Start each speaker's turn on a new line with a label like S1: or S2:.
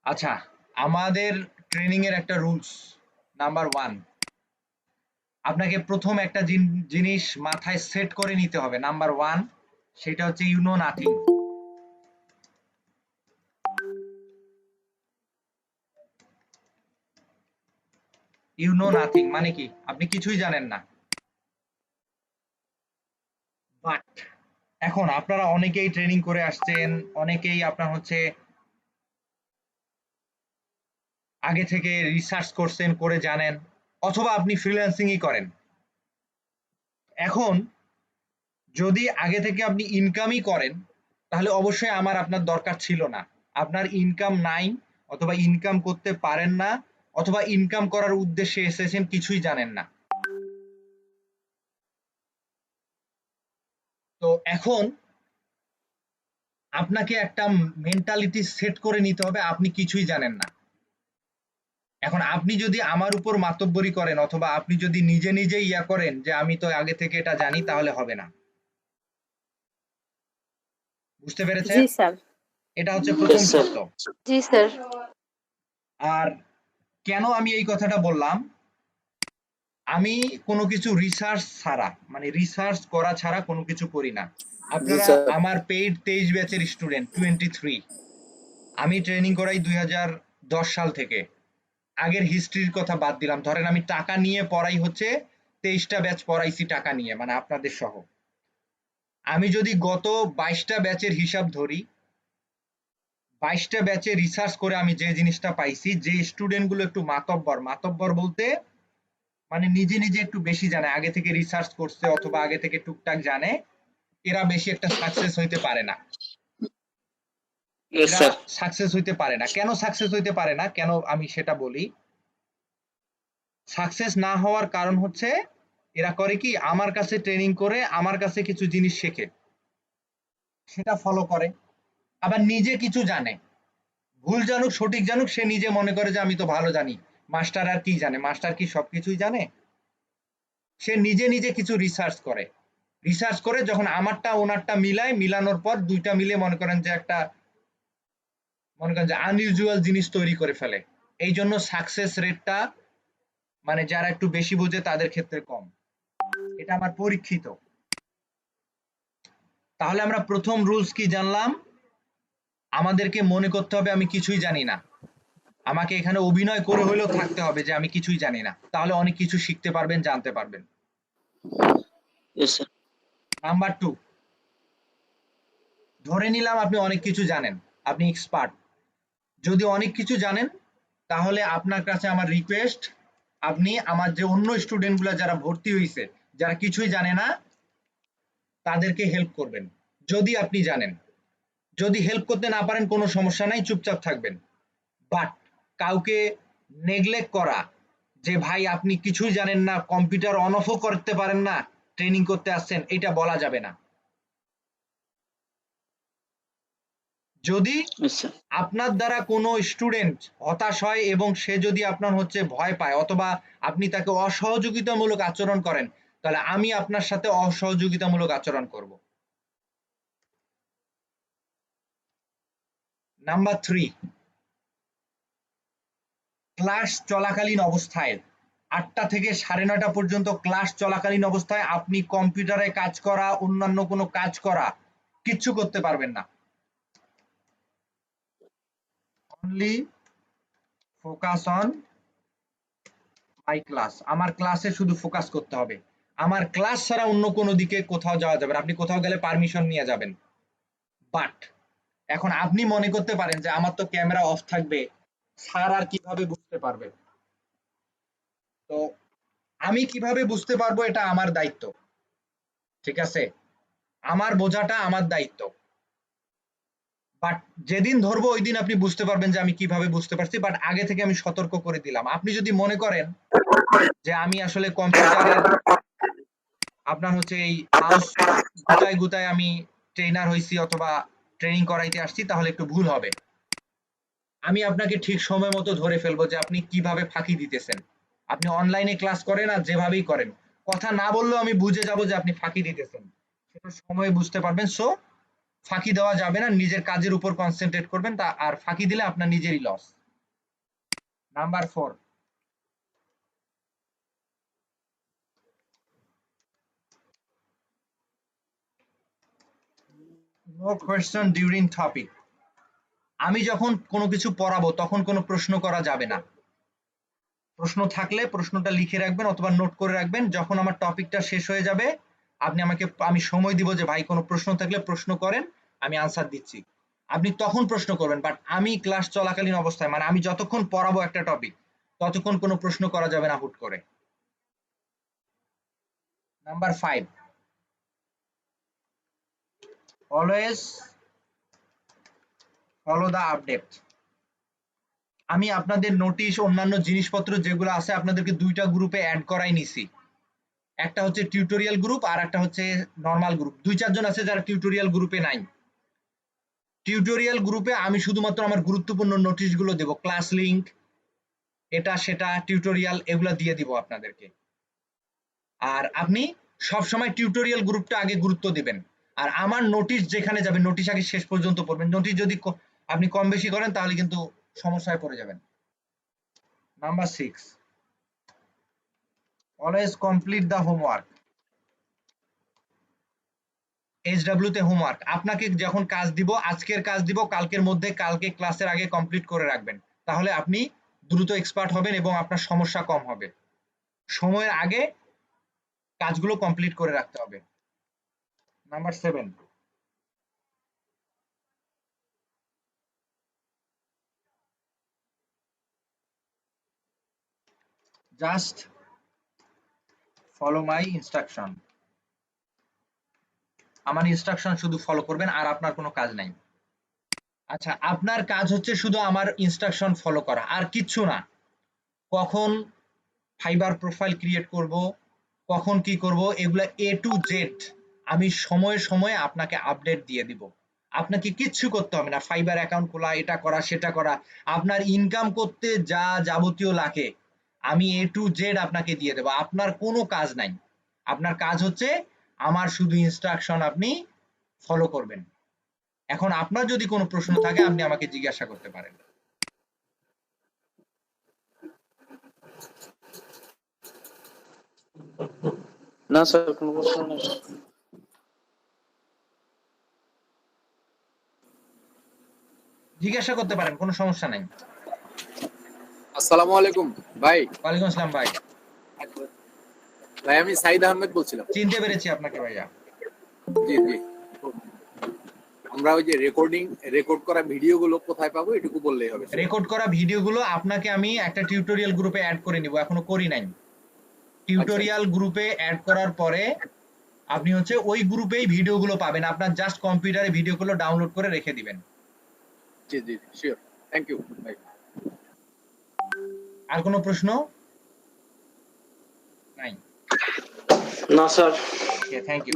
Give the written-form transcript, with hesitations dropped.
S1: আচ্ছা, আমাদের ট্রেনিং এর একটা রুলস নাম্বার 1, আপনাকে প্রথম একটা জিনিস মাথায় সেট করে নিতে হবে। নাম্বার 1, সেটা হচ্ছে you know nothing. You know nothing মানে কি? আপনি কিছুই জানেন না। বাট এখন আপনারা অনেকেই ট্রেনিং করে আসছেন, অনেকেই আপনার হচ্ছে আগে থেকে রিসার্চ করছেন, করে জানেন, অথবা আপনি ফ্রিল্যান্সিংই করেন। এখন যদি আগে থেকে আপনি ইনকামই করেন, তাহলে অবশ্যই আমার আপনার দরকার ছিল না। আপনার ইনকাম নাই, অথবা ইনকাম করতে পারেন না, অথবা ইনকাম করার উদ্দেশ্যে এসেছেন, কিছুই জানেন না। তো এখন আপনাকে একটা মেন্টালিটি সেট করে নিতে হবে আপনি কিছুই জানেন না। এখন আপনি যদি আমার উপর মাতব্বরি করেন, অথবা আপনি যদি নিজে নিজে ইয়া করেন যে আমি তো আগে থেকে এটা জানি, তাহলে হবে না। বুঝতে পেরেছেন?
S2: জি স্যার।
S1: এটা হচ্ছে প্রথম শর্ত।
S2: জি স্যার।
S1: আর কেন আমি এই কথাটা বললাম, আমি কোনো কিছু রিসার্চ ছাড়া, মানে রিসার্চ করা ছাড়া কোনো কিছু করি না।
S3: জি
S1: আপনারা
S3: স্যার।
S1: আমার পেইড 23 ব্যাচের স্টুডেন্ট, 23। আমি ট্রেনিং করাই 2010 সাল থেকে। আগের হিস্ট্রির কথা বাদ দিলাম, ধরেন আমি টাকা নিয়ে পড়াই হচ্ছে 23টা ব্যাচ পড়াইছি টাকা নিয়ে, মানে আপনাদের সহ। আমি যদি গত 22টা ব্যাচের হিসাব ধরি, 22টা ব্যাচে রিসার্চ করে আমি যে জিনিসটা পাইছি, যে স্টুডেন্ট গুলো একটু মাতব্বর, মাতব্বর বলতে মানে নিজে নিজে একটু বেশি জানে, আগে থেকে রিসার্চ করছে অথবা আগে থেকে টুকটাক জানে, এরা বেশি একটা সাকসেস হইতে পারে না।
S3: ইয়েস
S1: এরা
S3: স্যার।
S1: সাকসেস হইতে পারে না। কেন সাকসেস হইতে পারে না, কেন আমি সেটা বলি। সাকসেস না হওয়ার কারণ হচ্ছে এরা করে কি, আমার কাছে ট্রেনিং করে আমার কাছে কিছু জিনিস শেখে, সেটা ফলো করে, আবার নিজে কিছু জানে। ভুল জানুক সঠিক জানুক, সে নিজে মনে করে যে আমি তো ভালো জানি। মাস্টার আর কি জানে? মাস্টার কি সবকিছুই জানে? সে নিজে নিজে কিছু রিসার্চ করে, রিসার্চ করে যখন আমারটা ওনারটা মিলায়, মিলানোর পর দুইটা মিলে মনে করেন যে একটা, মনে করেন যে আনইউজুয়াল জিনিস তৈরি করে ফেলে। এই জন্য সাকসেস রেটটা মানে যারা একটু বেশি বোঝে তাদের ক্ষেত্রে কম। এটা আমার পরীক্ষিত। তাহলে আমরা প্রথম রুলস কি জানলাম? আমাদেরকে মনে করতে হবে আমি কিছুই জানি না। আমাকে এখানে অভিনয় করে হলেও থাকতে হবে যে আমি কিছুই জানি না, তাহলে অনেক কিছু শিখতে পারবেন, জানতে পারবেন।
S3: Yes sir.
S1: নাম্বার 2, ধরে নিলাম আপনি অনেক কিছু জানেন, আপনি এক্সপার্ট। যদি অনেক কিছু জানেন, তাহলে আপনার কাছে আমার রিকোয়েস্ট, আপনি আমার যে অন্য স্টুডেন্ট গুলা যারা ভর্তি হয়েছে, যারা কিছুই জানে না, তাদেরকে হেল্প করবেন যদি আপনি জানেন। যদি হেল্প করতে না পারেন, কোনো সমস্যা নাই, চুপচাপ থাকবেন। বাট কাউকে নেগলেক্ট করা, যে ভাই আপনি কিছুই জানেন না, কম্পিউটার অন অফও করতে পারেন না, ট্রেনিং করতে আসছেন, এটা বলা যাবে না। যদি
S3: ইয়েস স্যার।
S1: আপনার দ্বারা কোনো স্টুডেন্ট হতাশ হয় এবং সে যদি আপনার হচ্ছে ভয় পায়, অথবা আপনি তাকে অসহযোগিতামূলক আচরণ করেন, তাহলে আমি আপনার সাথে অসহযোগিতামূলক আচরণ করব। নাম্বার 3, ক্লাস চলাকালীন অবস্থায় 8টা থেকে 9:30 পর্যন্ত ক্লাস চলাকালীন অবস্থায় আপনি কম্পিউটারে কাজ করা, অন্যান্য কোনো কাজ করা কিচ্ছু করতে পারবেন না। Only focus on my class. আমার ক্লাসে শুধু ফোকাস করতে হবে। আমার ক্লাস ছাড়া অন্য কোনো দিকে কোথাও যাওয়া যাবে না। আপনি কোথাও গেলে পারমিশন নিয়ে যাবেন। বাট এখন আপনি মনে করতে পারেন যে আমার তো ক্যামেরা অফ থাকবে, স্যার আর কিভাবে বুঝতে পারবে? তো আমি কিভাবে বুঝতে পারবো, এটা আমার দায়িত্ব। ঠিক আছে, আমার বোঝাটা আমার দায়িত্ব। বাট যেদিন ধরবো ওই দিন আপনি বুঝতে পারবেন যে আমি কিভাবে বুঝতে পারছি। বাট আগে থেকে আমি সতর্ক করে দিলাম। আপনি যদি মনে করেন যে আমি আসলে কম্পিউটারের আপনার হচ্ছে এই মাউস গুতায় গুতায় আমি ট্রেনার হইছি অথবা ট্রেনিং করাইতে আসছি, তাহলে একটু ভুল হবে। আমি আপনাকে ঠিক সময় মতো ধরে ফেলবো যে আপনি কিভাবে ফাঁকি দিতেছেন। আপনি অনলাইনে ক্লাস করেন আর যেভাবেই করেন, কথা না বললেও আমি বুঝে যাব যে আপনি ফাঁকি দিতেছেন। সেটা সময় বুঝতে পারবেন। সো ফাঁকি দেওয়া যাবে না, নিজের কাজের উপর কনসেন্ট্রেট করবেন, তা আর ফাঁকি দিলে আপনার নিজেরই loss. Number 4, no question during topic. আমি যখন কোনো কিছু পড়াবো তখন কোনো প্রশ্ন করা যাবে না। প্রশ্ন থাকলে প্রশ্নটা লিখে রাখবেন অথবা নোট করে রাখবেন। যখন আমার টপিকটা শেষ হয়ে যাবে আমি সময় দিব যে ভাই কোনো প্রশ্ন থাকলে প্রশ্ন করেন, আমি আনসার দিচ্ছি। আপনি তখন প্রশ্ন করবেন, বাট আমি ক্লাস চলাকালীন অবস্থায় মানে আমি যতক্ষণ পড়াবো একটা টপিক ততক্ষণ কোনো প্রশ্ন করা যাবে না হুট করে। Number 5, always follow the update. আমি আপনাদের নোটিশ অন্যান্য জিনিসপত্র যেগুলো আছে আপনাদেরকে দুইটা গ্রুপে অ্যাড করাই নিছি। একটা হচ্ছে টিউটোরিয়াল গ্রুপ আর একটা হচ্ছে নরমাল গ্রুপ। 2-4 জন আছে যারা টিউটোরিয়াল গ্রুপে নাই। টিউটোরিয়াল গ্রুপে আমি শুধুমাত্র আমার গুরুত্বপূর্ণ নোটিশগুলো দেব, ক্লাস লিংক, এটা সেটা টিউটোরিয়াল এগুলো দিয়ে দিব আপনাদেরকে। আর আপনি সব সময় টিউটোরিয়াল গ্রুপটা আগে গুরুত্ব দিবেন। আর আমার নোটিশ যেখানে যাবে নোটিশ আগে শেষ পর্যন্ত পড়বেন। নোটিশ যদি আপনি কম বেশি করেন তাহলে কিন্তু সমস্যায় পড়ে যাবেন। Number 6, always complete the homework. HW তে হোমওয়ার্ক আপনাকে যখন কাজ দিব, আজকের কাজ দিব কালকের মধ্যে, কালকে ক্লাসের আগে কমপ্লিট করে রাখবেন। তাহলে আপনি দ্রুত এক্সপার্ট হবেন এবং আপনার সমস্যা কম হবে। সময়ের আগে কাজগুলো কমপ্লিট করে রাখতে হবে। Number 7, just follow my instruction. আমার ইনস্ট্রাকশন শুধু ফলো করবেন, আর আপনার কোনো কাজ নাই। আচ্ছা, আপনার কাজ হচ্ছে শুধু আমার ইনস্ট্রাকশন ফলো করা, আর কিচ্ছু না। কখন ফাইবার প্রোফাইল ক্রিয়েট করব, কখন কি করব, এগুলা A to Z আমি সময়ে সময়ে আপনাকে আপডেট দিয়ে দিব। আপনাকে কিচ্ছু করতে হবে না। ফাইবার অ্যাকাউন্ট খোলা, এটা করা সেটা করা, আপনার ইনকাম করতে যা যাবতীয় লাগে আমি A to Z আপনাকে দিয়ে দেব। আপনার কোনো কাজ নাই। আপনার কাজ হচ্ছে আমার শুধু ইনস্ট্রাকশন আপনি ফলো করবেন। এখন আপনার যদি কোনো প্রশ্ন থাকে আপনি আমাকে জিজ্ঞাসা করতে পারেন।
S3: না স্যার, কোনো প্রশ্ন নেই।
S1: জিজ্ঞাসা করতে পারেন, কোনো সমস্যা নাই।
S2: আসসালামু আলাইকুম ভাই।
S1: ওয়ালাইকুম আসসালাম ভাই।
S2: ভাই আমি সাইদ আহমেদ বলছিলাম।
S1: চিনতে পেরেছি আপনাকে ভাইয়া।
S2: জি জি। আমরা ওই যে রেকর্ড করা ভিডিওগুলো কোথায় পাবো এটুকু বললেই হবে।
S1: রেকর্ড করা ভিডিওগুলো আপনাকে আমি একটা টিউটোরিয়াল গ্রুপে অ্যাড করে নিব, এখনো করি নাই। টিউটোরিয়াল গ্রুপে অ্যাড করার পরে আপনি হচ্ছে ওই গ্রুপেই ভিডিওগুলো পাবেন। আপনার জাস্ট কম্পিউটারে ভিডিওগুলো ডাউনলোড করে রেখে দিবেন।
S2: জি জি শিওর। থ্যাংক ইউ ভাই।
S1: আর কোনো প্রশ্ন নাই?
S3: না স্যার।
S1: Okay, thank you.